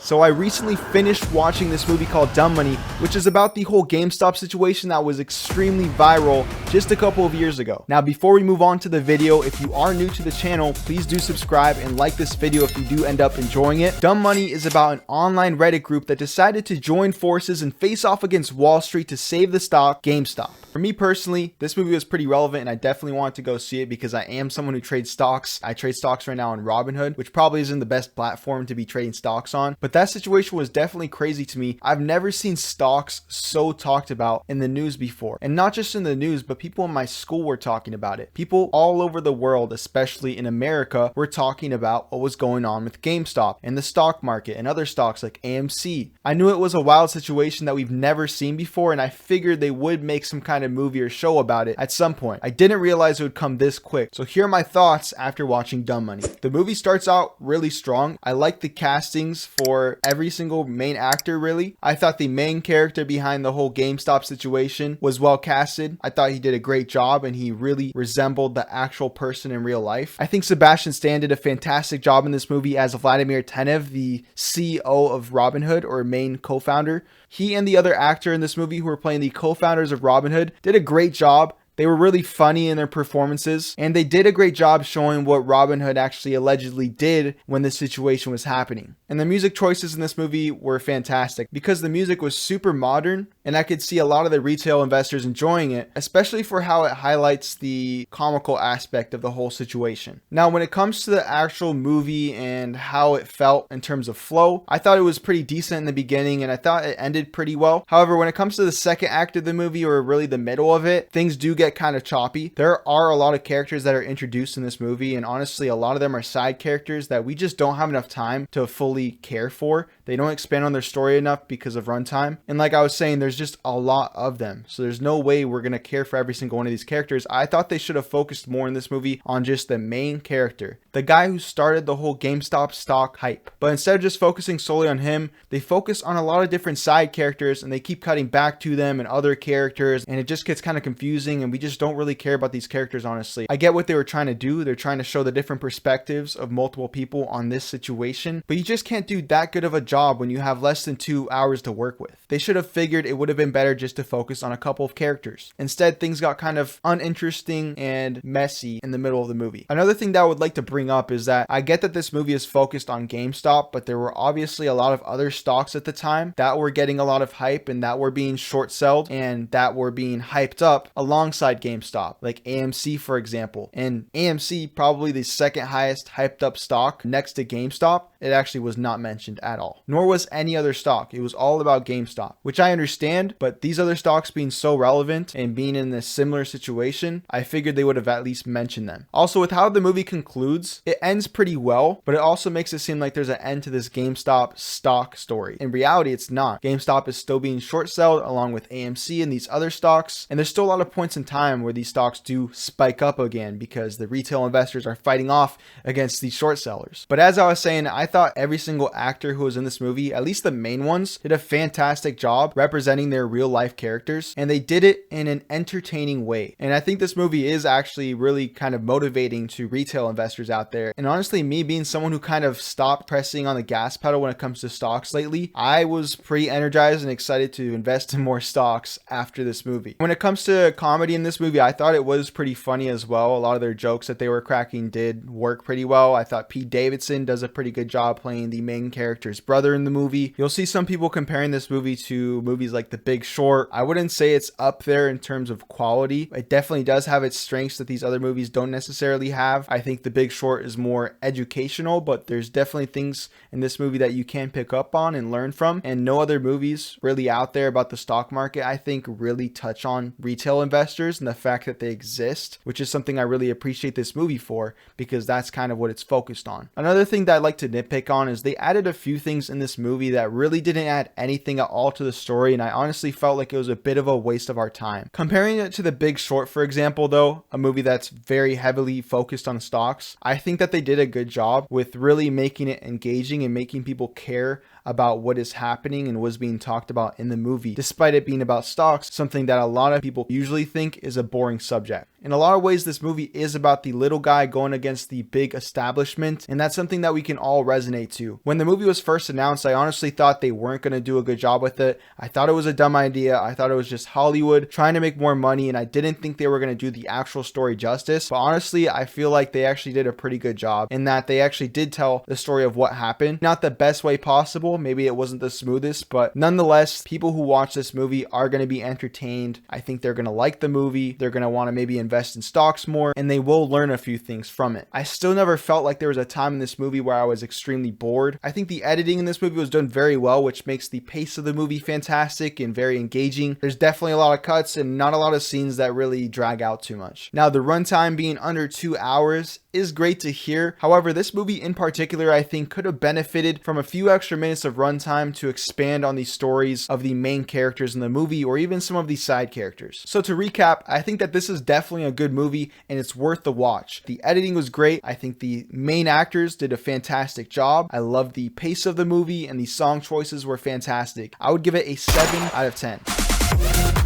So I recently finished watching this movie called Dumb Money, which is about the whole GameStop situation that was extremely viral just a couple of years ago. Now, before we move on to the video, if you are new to the channel, please do subscribe and like this video if you do end up enjoying it. Dumb Money is about an online Reddit group that decided to join forces and face off against Wall Street to save the stock GameStop. For me personally, this movie was pretty relevant and I definitely wanted to go see it because I am someone who trades stocks. I trade stocks right now on Robinhood, which probably isn't the best platform to be trading stocks on, but that situation was definitely crazy to me. I've never seen stocks so talked about in the news before, and not just in the news, but people in my school were talking about it. People all over the world, especially in America, were talking about what was going on with GameStop and the stock market and other stocks like AMC. I knew it was a wild situation that we've never seen before, and I figured they would make some kind of movie or show about it at some point. I didn't realize it would come this quick. So here are my thoughts after watching Dumb Money. The movie starts out really strong. I like the castings for every single main actor, really. I thought the main character behind the whole GameStop situation was well casted. I thought he did a great job and he really resembled the actual person in real life. I think Sebastian Stan did a fantastic job in this movie as Vladimir Tenev, the CEO of Robinhood, or main co-founder. He and the other actor in this movie who were playing the co-founders of Robinhood did a great job. They were really funny in their performances, and they did a great job showing what Robinhood actually allegedly did when the situation was happening. And the music choices in this movie were fantastic because the music was super modern, and I could see a lot of the retail investors enjoying it, especially for how it highlights the comical aspect of the whole situation. Now, when it comes to the actual movie and how it felt in terms of flow, I thought it was pretty decent in the beginning, and I thought it ended pretty well. However, when it comes to the second act of the movie, or really the middle of it, things do get kind of choppy. There are a lot of characters that are introduced in this movie, and honestly a lot of them are side characters that we just don't have enough time to fully care for. They don't expand on their story enough because of runtime, and like I was saying, there's just a lot of them, so there's no way we're gonna care for every single one of these characters. I thought they should have focused more in this movie on just the main character, the guy who started the whole GameStop stock hype. But instead of just focusing solely on him, they focus on a lot of different side characters and they keep cutting back to them and other characters, and it just gets kind of confusing, and we just don't really care about these characters, honestly. I get what they were trying to do. They're trying to show the different perspectives of multiple people on this situation, but you just can't do that good of a job when you have less than 2 hours to work with. They should have figured it would have been better just to focus on a couple of characters. Instead, things got kind of uninteresting and messy in the middle of the movie. Another thing that I would like to bring up is that I get that this movie is focused on GameStop, but there were obviously a lot of other stocks at the time that were getting a lot of hype and that were being short sold and that were being hyped up alongside GameStop, like AMC, for example. And AMC, probably the second highest hyped up stock next to GameStop, it actually was not mentioned at all. Nor was any other stock. It was all about GameStop, which I understand, but these other stocks being so relevant and being in this similar situation, I figured they would have at least mentioned them. Also, with how the movie concludes, it ends pretty well, but it also makes it seem like there's an end to this GameStop stock story. In reality, it's not. GameStop is still being short sold along with AMC and these other stocks, and there's still a lot of points in time where these stocks do spike up again because the retail investors are fighting off against these short sellers. But as I was saying, I thought every single actor who was in this movie, at least the main ones, did a fantastic job representing their real life characters, and they did it in an entertaining way. And I think this movie is actually really kind of motivating to retail investors out there. And honestly, me being someone who kind of stopped pressing on the gas pedal when it comes to stocks lately, I was pretty energized and excited to invest in more stocks after this movie. When it comes to comedy in this movie, I thought it was pretty funny as well. A lot of their jokes that they were cracking did work pretty well. I thought Pete Davidson does a pretty good job playing the main character's brother in the movie. You'll see some people comparing this movie to movies like The Big Short. I wouldn't say it's up there in terms of quality. It definitely does have its strengths that these other movies don't necessarily have. I think The Big Short is more educational, but there's definitely things in this movie that you can pick up on and learn from, and no other movies really out there about the stock market, I think, really touch on retail investors and the fact that they exist, which is something I really appreciate this movie for, because that's kind of what it's focused on. Another thing that I like to nitpick on is they added a few things in this movie that really didn't add anything at all to the story, and I honestly felt like it was a bit of a waste of our time. Comparing it to The Big Short, for example, though, a movie that's very heavily focused on stocks, I think that they did a good job with really making it engaging and making people care about what is happening and was being talked about in the movie, despite it being about stocks, something that a lot of people usually think is a boring subject. In a lot of ways, this movie is about the little guy going against the big establishment, and that's something that we can all resonate to. When the movie was first announced, I honestly thought they weren't going to do a good job with it. I thought it was a dumb idea. I thought it was just Hollywood trying to make more money, and I didn't think they were going to do the actual story justice. But honestly, I feel like they actually did a pretty good job in that they actually did tell the story of what happened. Not the best way possible. Maybe it wasn't the smoothest, but nonetheless, people who watch this movie are going to be entertained. I think they're going to like the movie. They're going to want to maybe invest in stocks more, and they will learn a few things from it. I still never felt like there was a time in this movie where I was extremely bored. I think the editing in this movie was done very well, which makes the pace of the movie fantastic and very engaging. There's definitely a lot of cuts and not a lot of scenes that really drag out too much. Now, the runtime being under 2 hours is great to hear. However, this movie in particular, I think, could have benefited from a few extra minutes of runtime to expand on the stories of the main characters in the movie or even some of the side characters. So to recap, I think that this is definitely a good movie and it's worth the watch. The editing was great. I think the main actors did a fantastic job. I loved the pace of the movie and the song choices were fantastic. I would give it a 7 out of 10.